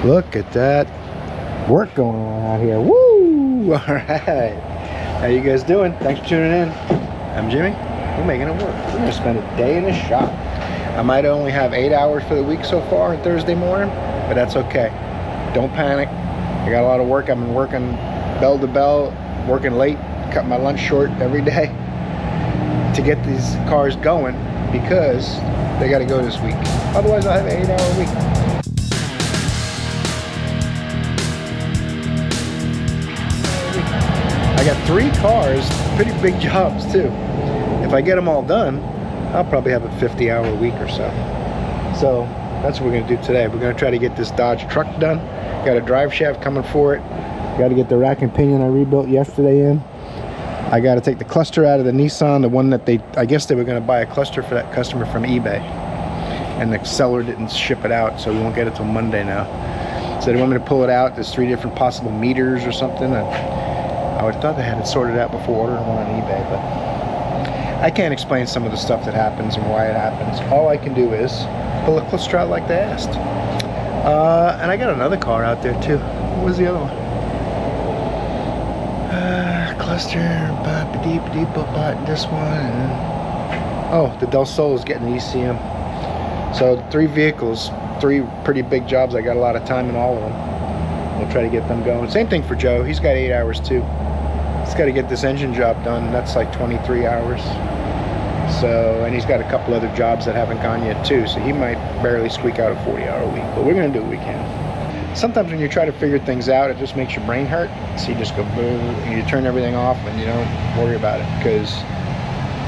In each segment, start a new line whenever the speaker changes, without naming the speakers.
Look at that work going on out here. Woo! All right. How you guys doing? Thanks for tuning in. I'm Jimmy. We're making it work. We're gonna spend a day in the shop. I might only have 8 hours for the week so far on Thursday morning, but that's okay. Don't panic. I got a lot of work. I've been working bell to bell, working late, cutting my lunch short every day to get these cars going because they got to go this week. Otherwise, I'll have an 8-hour week. I got 3 cars, pretty big jobs too. If I get them all done, I'll probably have a 50-hour week or so. So that's what we're gonna do today. We're gonna try to get this Dodge truck done. Got a drive shaft coming for it. Got to get the rack and pinion I rebuilt yesterday in. I got to take the cluster out of the Nissan, the one that I guess they were gonna buy a cluster for that customer from eBay. And the seller didn't ship it out, so we won't get it till Monday now. So they want me to pull it out. There's 3 different possible meters or something. I would have thought they had it sorted out before ordering one on eBay, but I can't explain some of the stuff that happens and why it happens. All I can do is pull a cluster out like they asked. And I got another car out there too. What was the other one? Cluster, this one. Oh, the Del Sol is getting the ECM. So 3 vehicles, 3 pretty big jobs. I got a lot of time in all of them. We'll try to get them going. Same thing for Joe. He's got 8 hours too. He's got to get this engine job done. That's like 23 hours. So, and he's got a couple other jobs that haven't gone yet too. So he might barely squeak out a 40-hour week. But we're going to do what we can. Sometimes when you try to figure things out, it just makes your brain hurt. So you just go boom, and you turn everything off and you don't worry about it. Because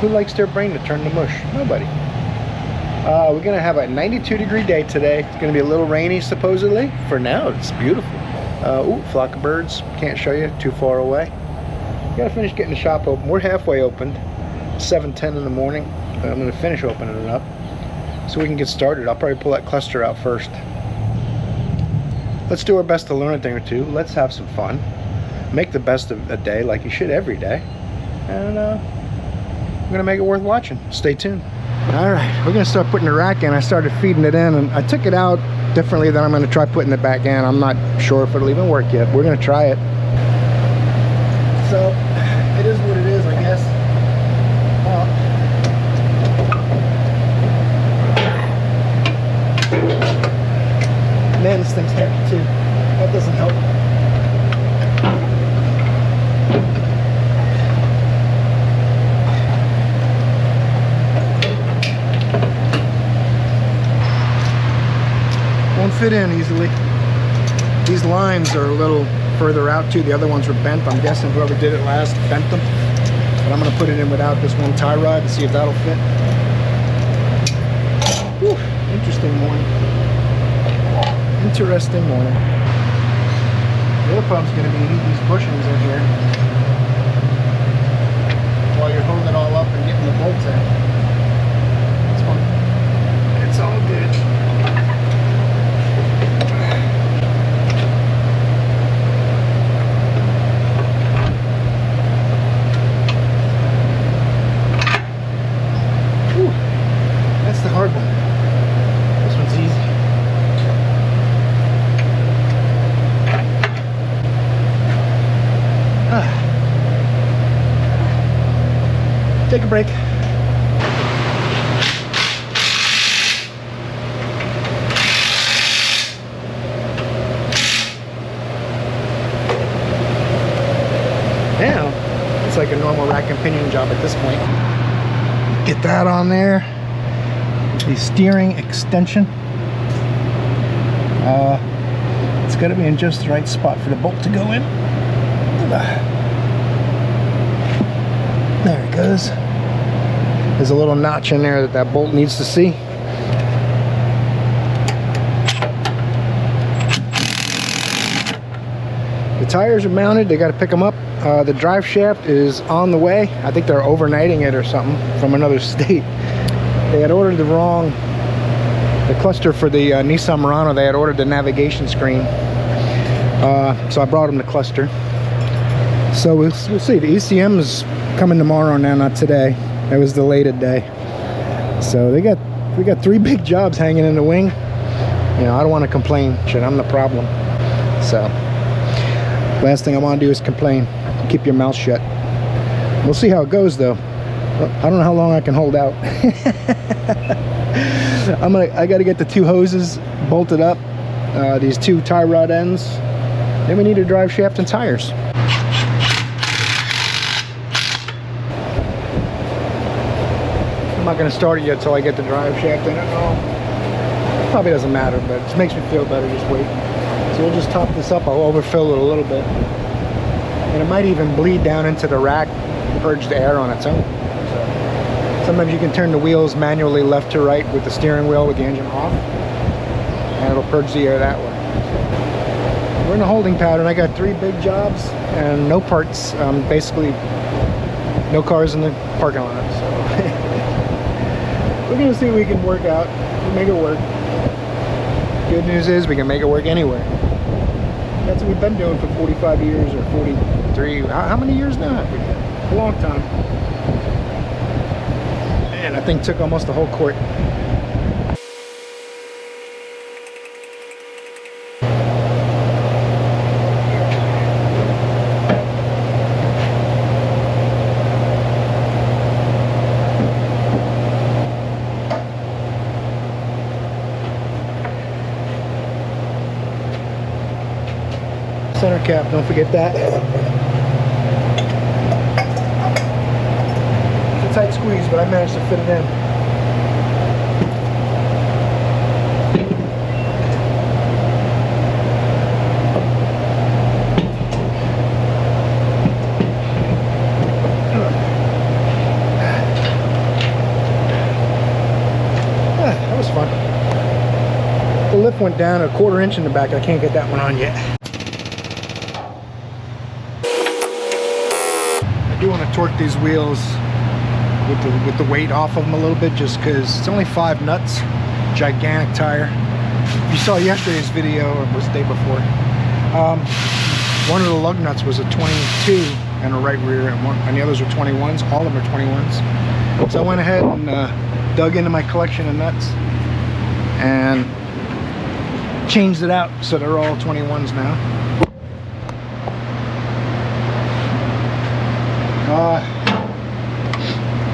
who likes their brain to turn to mush? Nobody. We're going to have a 92-degree day today. It's going to be a little rainy supposedly. For now, it's beautiful. Ooh, flock of birds. Can't show you, too far away. Got to finish getting the shop open. We're halfway opened. 7:10 in the morning. But I'm going to finish opening it up so we can get started. I'll probably pull that cluster out first. Let's do our best to learn a thing or two. Let's have some fun. Make the best of a day like you should every day. And we're going to make it worth watching. Stay tuned. Alright, we're going to start putting the rack in. I started feeding it in and I took it out differently than I'm going to try putting it back in. I'm not sure if it'll even work yet. We're going to try it. So, it is what it is, I guess. Man, this thing's heavy too. That doesn't help. Won't fit in easily. These lines are a little further out too. The other ones were bent. I'm guessing whoever did it last bent them. But I'm going to put it in without this one tie rod and see if that'll fit. Whew, interesting morning. Interesting morning. The other problem's going to be heating these bushings in here while you're holding it all up and getting the bolts in. That's fun. It's all good. Whew. That's the hard one. This one's easy. Take a break. Now, it's like a normal rack and pinion job at this point. Get that on there. The steering extension. It's got to be in just the right spot for the bolt to go in. There it goes. There's a little notch in there that bolt needs to see. The tires are mounted. They got to pick them up. The drive shaft is on the way. I think they're overnighting it or something from another state. They had ordered the cluster for the Nissan Murano. They had ordered the navigation screen. So I brought them the cluster. So we'll see. The ECM is coming tomorrow now, not today. It was delayed a day. So we got 3 big jobs hanging in the wing. You know, I don't want to complain. Shit, I'm the problem. So, last thing I want to do is complain. Keep your mouth shut. We'll see how it goes, though. I don't know how long I can hold out. I got to get the 2 hoses bolted up. These 2 tie rod ends. Then we need a drive shaft and tires. I'm not going to start it yet until I get the drive shaft in it. Oh, probably doesn't matter, but it just makes me feel better just waiting. So we'll just top this up. I'll overfill it a little bit. And it might even bleed down into the rack, purge the air on its own. So sometimes you can turn the wheels manually left to right with the steering wheel with the engine off. And it'll purge the air that way. We're in a holding pattern. I got 3 big jobs and no parts. Basically, no cars in the parking lot. So we're gonna see what we can work out. We'll make it work. Good news is we can make it work anywhere. That's what we've been doing for 45 years or 43. How many years now? A long time. And I think took almost the whole court. Center cap, don't forget that. It's a tight squeeze, but I managed to fit it in. That was fun. The lift went down a 1/4 inch in the back. I can't get that one on yet. I do want to torque these wheels with the weight off of them a little bit, just because it's only 5 nuts, gigantic tire. You saw yesterday's video, or was the day before, one of the lug nuts was a 22 and a right rear, and the others are 21s. All of them are 21s. So I went ahead and dug into my collection of nuts and changed it out so they're all 21s now.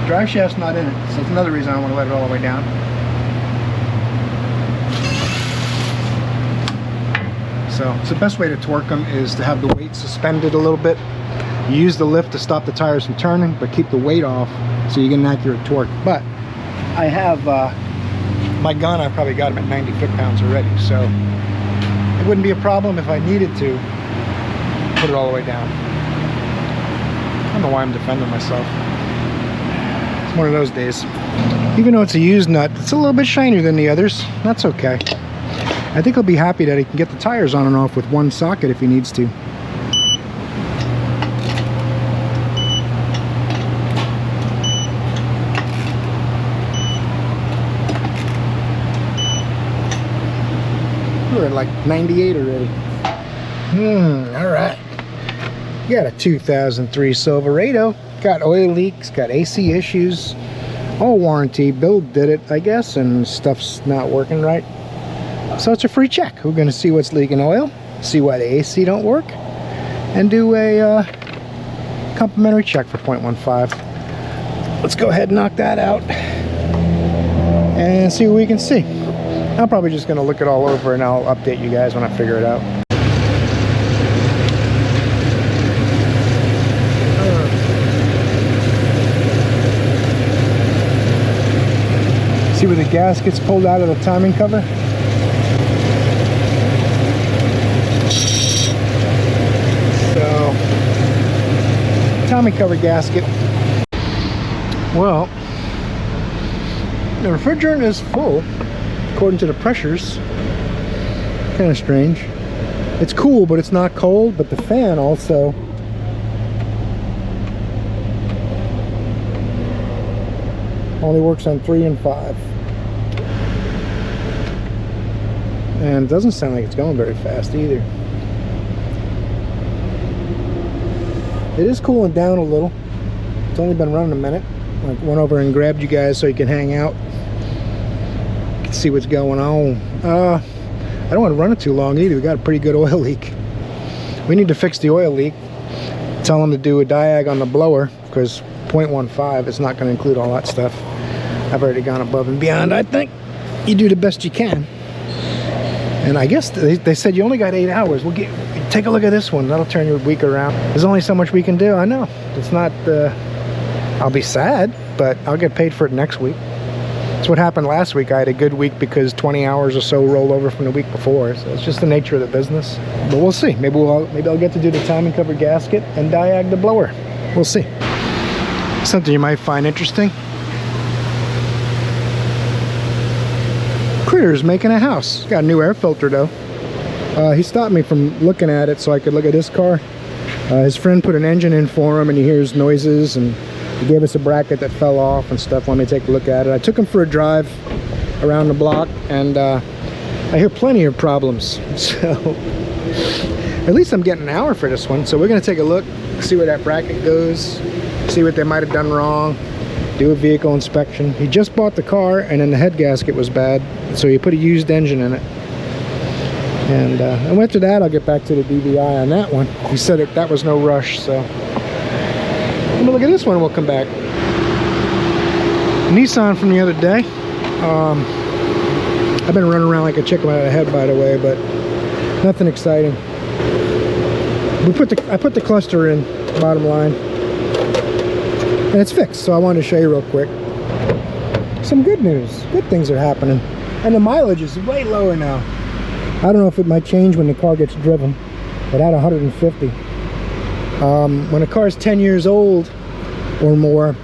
Drive shaft's not in it, so that's another reason I want to let it all the way down. So the best way to torque them is to have the weight suspended a little bit. You use the lift to stop the tires from turning, but keep the weight off so you get an accurate torque. But I have my gun, I probably got them at 90 foot-pounds already, so it wouldn't be a problem if I needed to put it all the way down. I don't know why I'm defending myself. It's one of those days. Even though it's a used nut, it's a little bit shinier than the others. That's okay. I think he'll be happy that he can get the tires on and off with one socket if he needs to. We're at like 98 already. Alright. Got a 2003 Silverado. Got oil leaks, got AC issues. All warranty. Bill did it, I guess, and stuff's not working right. So it's a free check. We're going to see what's leaking oil, see why the AC don't work, and do a complimentary check for 0.15. Let's go ahead and knock that out and see what we can see. I'm probably just going to look it all over and I'll update you guys when I figure it out. See where the gasket's pulled out of the timing cover? So, timing cover gasket. Well, the refrigerant is full according to the pressures. Kind of strange. It's cool, but it's not cold. But the fan also only works on 3 and 5. And it doesn't sound like it's going very fast either. It is cooling down a little. It's only been running a minute. I went over and grabbed you guys so you can hang out. You can see what's going on. I don't want to run it too long either. We got a pretty good oil leak. We need to fix the oil leak. Tell them to do a diag on the blower, because 0.15 is not going to include all that stuff. I've already gone above and beyond. I think you do the best you can. And I guess they said you only got 8 hours. Take a look at this one. That'll turn your week around. There's only so much we can do. I know. It's not, I'll be sad, but I'll get paid for it next week. That's what happened last week. I had a good week because 20 hours or so rolled over from the week before. So it's just the nature of the business. But we'll see. Maybe I'll get to do the timing cover gasket and diag the blower. We'll see. Something you might find interesting. Critter's making a house. Got a new air filter though. He stopped me from looking at it so I could look at his car. His friend put an engine in for him and he hears noises, and he gave us a bracket that fell off and stuff. Let me take a look at it. I took him for a drive around the block, and I hear plenty of problems. So at least I'm getting an hour for this one. So we're gonna take a look, see where that bracket goes, see what they might have done wrong, do a vehicle inspection. He just bought the car and then the head gasket was bad, so he put a used engine in it. And after that, I'll get back to the DVI on that one. He said that was no rush, so. I'm gonna look at this one and we'll come back. Nissan from the other day. I've been running around like a chicken without a head, by the way, but nothing exciting. I put the cluster in, bottom line. And it's fixed, so I wanted to show you real quick. Some good news. Good things are happening. And the mileage is way lower now. I don't know if it might change when the car gets driven, but at 150. When a car is 10 years old or more,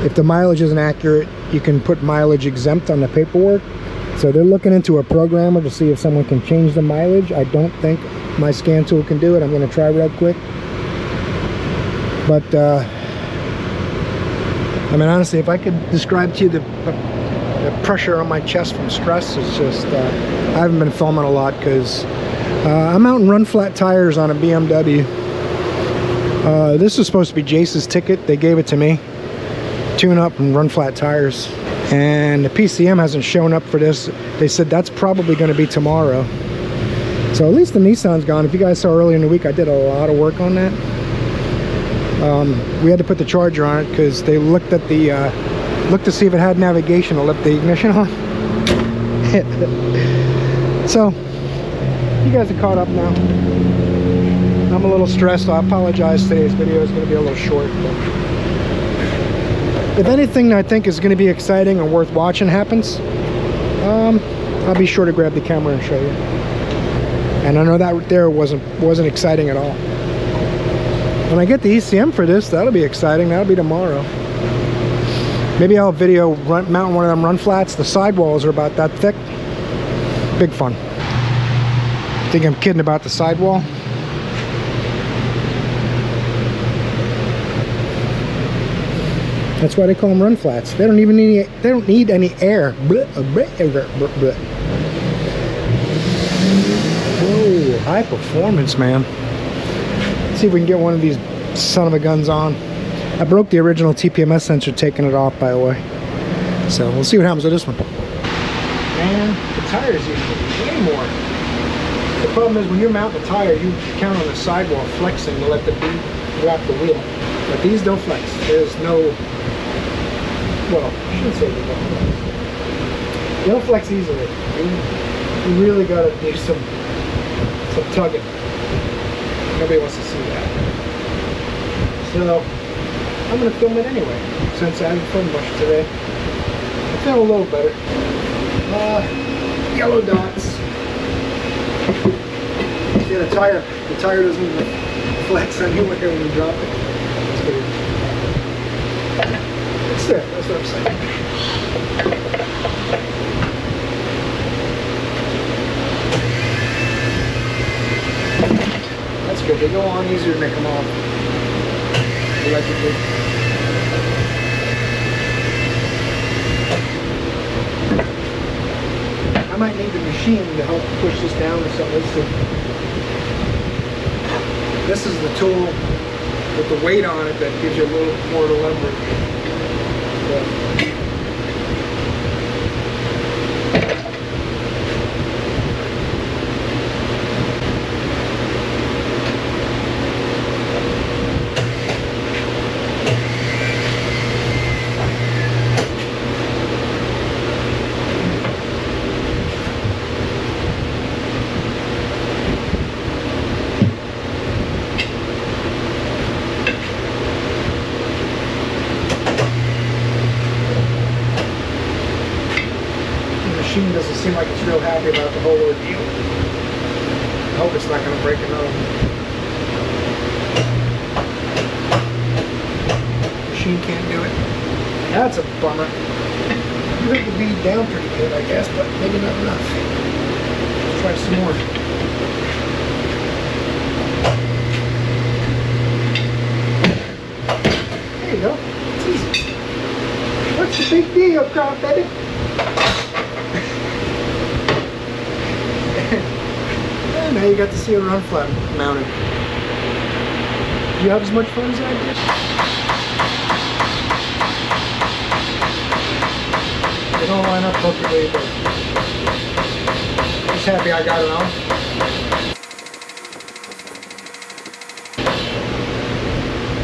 if the mileage isn't accurate, you can put mileage exempt on the paperwork. So they're looking into a programmer to see if someone can change the mileage. I don't think my scan tool can do it. I'm going to try real quick. But I mean, honestly, if I could describe to you the pressure on my chest from stress, is just I haven't been filming a lot because I'm out in run flat tires on a BMW. This was supposed to be Jace's ticket. They gave it to me. Tune up and run flat tires, and the PCM hasn't shown up for this. They said that's probably going to be tomorrow. So at least the Nissan's gone. If you guys saw earlier in the week, I did a lot of work on that. We had to put the charger on it because they looked at the looked to see if it had navigation to lift the ignition on. So you guys are caught up now. I'm a little stressed, so I apologize. Today's video is going to be a little short, but if anything that I think is going to be exciting or worth watching happens, I'll be sure to grab the camera and show you. And I know that there wasn't exciting at all. When I get the ECM for this, that'll be exciting. That'll be tomorrow. Maybe I'll mount one of them run flats. The sidewalls are about that thick. Big fun. Think I'm kidding about the sidewall? That's why they call them run flats. They don't even need any air. Whoa, high performance, man. Let's see if we can get one of these son of a guns on. I broke the original TPMS sensor taking it off, by the way. So we'll see what happens with this one. Man, the tires use way more. The problem is when you mount the tire, you count on the sidewall flexing to let the bead wrap the wheel. But these don't flex. There's no, well, I shouldn't say they don't flex. They don't flex easily. You really gotta do some tugging. Nobody wants to see that. So I'm gonna film it anyway, since I haven't filmed much today. I feel a little better. Yellow dots. See, the tire doesn't even flex anywhere when you drop it. It's weird. It's there, that's what I'm saying. That's good. They go on easier to make them off. Electrically. I might need the machine to help push this down or something. This is the tool with the weight on it that gives you a little more to leverage. Doesn't seem like it's real happy about the whole ordeal. I hope it's not going to break another one. Machine can't do it. That's a bummer. You have the bead down pretty good, I guess, but maybe not enough. Let's try some more. There you go. It's easy. What's the big deal, crowd baby? And now you got to see a run flat mounted. Do you have as much fun as I did? They don't line up perfectly, but just happy I got it on.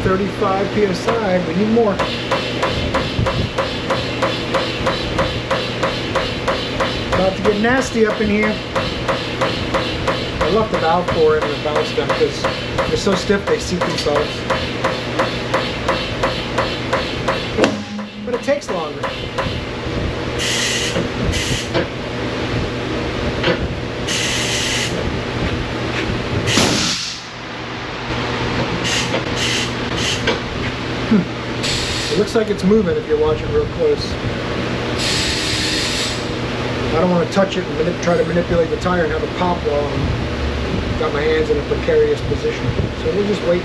.35 psi, we need more. About to get nasty up in here. I left the valve for it and the valve stem because they're so stiff they seat themselves. But it takes longer. It looks like it's moving if you're watching real close. I don't want to touch it and try to manipulate the tire and have it pop while I'm got my hands in a precarious position. So we'll just wait.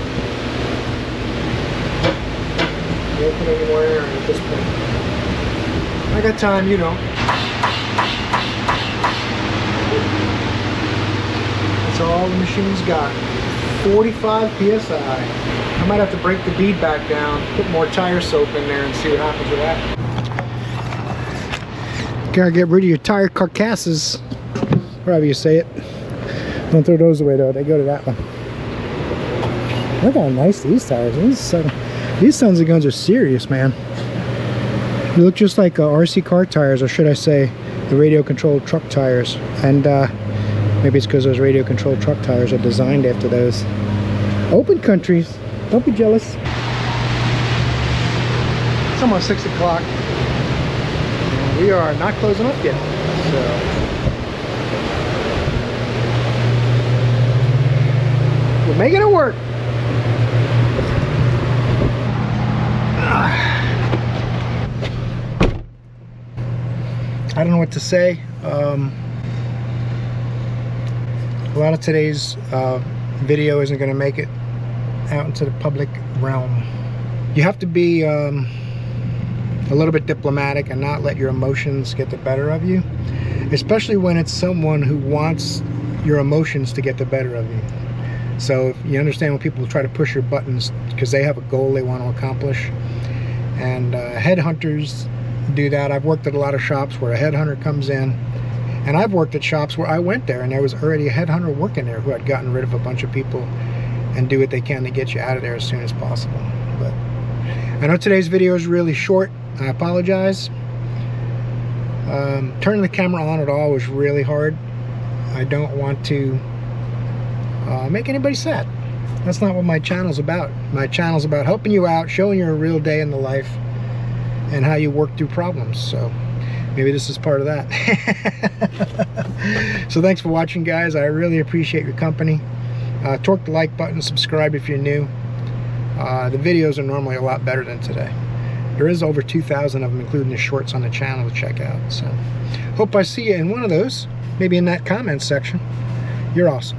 Won't put any more air in at this point. I got time, you don't. That's all the machine's got. 45 psi. I might have to break the bead back down, put more tire soap in there and see what happens with that. Gotta get rid of your tire carcasses, however you say it. Don't throw those away though, they go to that one. Look how nice these tires are. These sons of guns are serious, man. They look just like RC car tires, or should I say the radio controlled truck tires. And maybe it's because those radio controlled truck tires are designed after those. Open countries, don't be jealous. It's almost 6 o'clock. We are not closing up yet, so we're making it work. I don't know what to say. A lot of today's video isn't going to make it out into the public realm. You have to be a little bit diplomatic and not let your emotions get the better of you, especially when it's someone who wants your emotions to get the better of you. So if you understand when people try to push your buttons because they have a goal they want to accomplish, and headhunters do that. I've worked at a lot of shops where a headhunter comes in, and I've worked at shops where I went there and there was already a headhunter working there who had gotten rid of a bunch of people and do what they can to get you out of there as soon as possible. But I know today's video is really short. I apologize. Turning the camera on at all was really hard. I don't want to make anybody sad. That's not what my channel's about. My channel's about helping you out, showing you a real day in the life and how you work through problems. So maybe this is part of that. So thanks for watching, guys. I really appreciate your company. Torque the like button, subscribe if you're new. The videos are normally a lot better than today. There is over 2,000 of them, including the shorts on the channel to check out. So hope I see you in one of those, maybe in that comment section. You're awesome.